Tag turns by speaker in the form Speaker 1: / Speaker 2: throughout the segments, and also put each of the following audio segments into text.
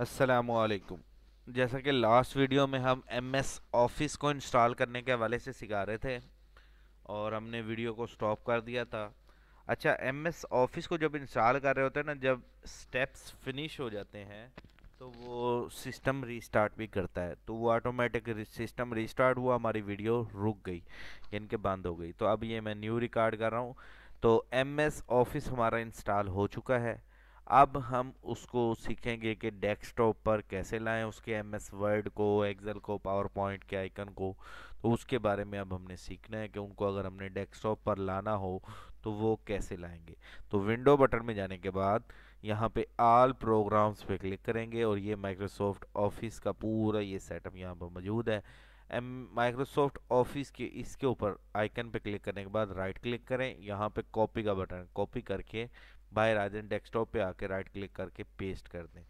Speaker 1: अस्सलामुअलैकुम। जैसा कि लास्ट वीडियो में हम एमएस ऑफिस को इंस्टॉल करने के हवाले से सिखा रहे थे और हमने वीडियो को स्टॉप कर दिया था। अच्छा, एमएस ऑफिस को जब इंस्टॉल कर रहे होते हैं ना, जब स्टेप्स फिनिश हो जाते हैं तो वो सिस्टम रीस्टार्ट भी करता है। तो वो ऑटोमेटिक सिस्टम रीस्टार्ट हुआ, हमारी वीडियो रुक गई यानी कि बंद हो गई। तो अब ये मैं न्यू रिकॉर्ड कर रहा हूँ। तो एमएस ऑफिस हमारा इंस्टॉल हो चुका है। अब हम उसको सीखेंगे कि डेस्कटॉप पर कैसे लाएं उसके एमएस वर्ड को, एक्सेल को, पावर पॉइंट के आइकन को। तो उसके बारे में अब हमने सीखना है कि उनको अगर हमने डेस्कटॉप पर लाना हो तो वो कैसे लाएंगे। तो विंडो बटन में जाने के बाद यहाँ पे ऑल प्रोग्राम्स पे क्लिक करेंगे और ये माइक्रोसॉफ्ट ऑफिस का पूरा ये सेटअप यहाँ पर मौजूद है। एम माइक्रोसॉफ्ट ऑफिस के इसके ऊपर आइकन पे क्लिक करने के बाद राइट क्लिक करें, यहाँ पे कॉपी का बटन, कॉपी करके बाहर आ जाए, डेस्कटॉप पे आके राइट क्लिक करके पेस्ट कर दें।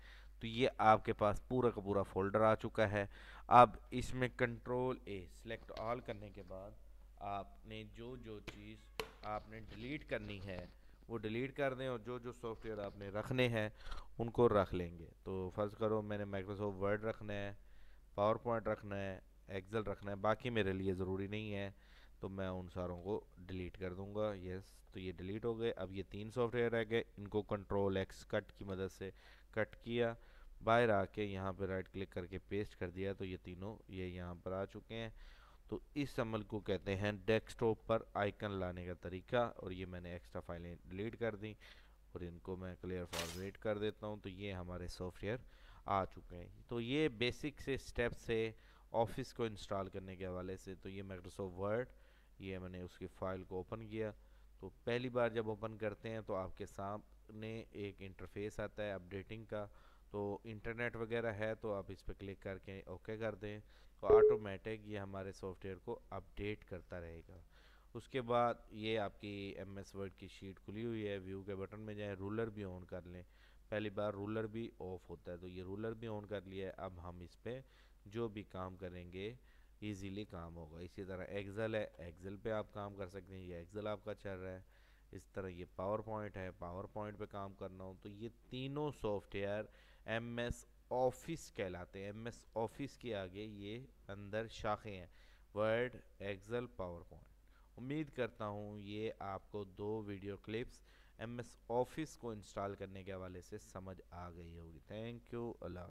Speaker 1: तो ये आपके पास पूरा का पूरा फोल्डर आ चुका है। अब इसमें कंट्रोल ए सिलेक्ट ऑल करने के बाद आपने जो जो चीज़ आपने डिलीट करनी है वो डिलीट कर दें, और जो जो सॉफ्टवेयर आपने रखने हैं उनको रख लेंगे। तो फर्ज करो मैंने माइक्रोसॉफ्ट वर्ड रखना है, पावर पॉइंट रखना है, एक्सेल रखना है, बाकी मेरे लिए ज़रूरी नहीं है। तो मैं उन सारों को डिलीट कर दूंगा। यस, तो ये डिलीट हो गए। अब ये तीन सॉफ्टवेयर रह गए, इनको कंट्रोल एक्स कट की मदद से कट किया, बाहर आके यहाँ पे राइट क्लिक करके पेस्ट कर दिया, तो ये तीनों ये यहाँ पर आ चुके हैं। तो इस अमल को कहते हैं डेस्कटॉप पर आइकन लाने का तरीका। और ये मैंने एक्स्ट्रा फाइलें डिलीट कर दी और इनको मैं क्लियर फॉरवर्ड कर देता हूँ। तो ये हमारे सॉफ्टवेयर आ चुके हैं। तो ये बेसिक से स्टेप से ऑफिस को इंस्टॉल करने के हवाले से। तो ये माइक्रोसॉफ्ट वर्ड, ये मैंने उसकी फ़ाइल को ओपन किया। तो पहली बार जब ओपन करते हैं तो आपके सामने एक इंटरफेस आता है अपडेटिंग का। तो इंटरनेट वगैरह है तो आप इस पर क्लिक करके ओके कर दें, तो ऑटोमेटिक ये हमारे सॉफ्टवेयर को अपडेट करता रहेगा। उसके बाद ये आपकी एम एस वर्ड की शीट खुली हुई है, व्यू के बटन में जाएं, रूलर भी ऑन कर लें। पहली बार रूलर भी ऑफ होता है, तो ये रूलर भी ऑन कर लिया है। अब हम इस पर जो भी काम करेंगे इजीली काम होगा। इसी तरह एक्सेल है, एक्सेल पे आप काम कर सकते हैं, ये एक्सेल आपका चल रहा है। इस तरह ये पावर पॉइंट है, पावर पॉइंट पे काम करना हो तो ये तीनों सॉफ्टवेयर एम एस ऑफिस कहलाते हैं। एम एस ऑफिस के आगे ये अंदर शाखें हैं, वर्ड, एक्सेल, पावर पॉइंट। उम्मीद करता हूँ ये आपको दो video clips M S office को इंस्टॉल करने के हवाले से समझ आ गई होगी। Thank you, Allah.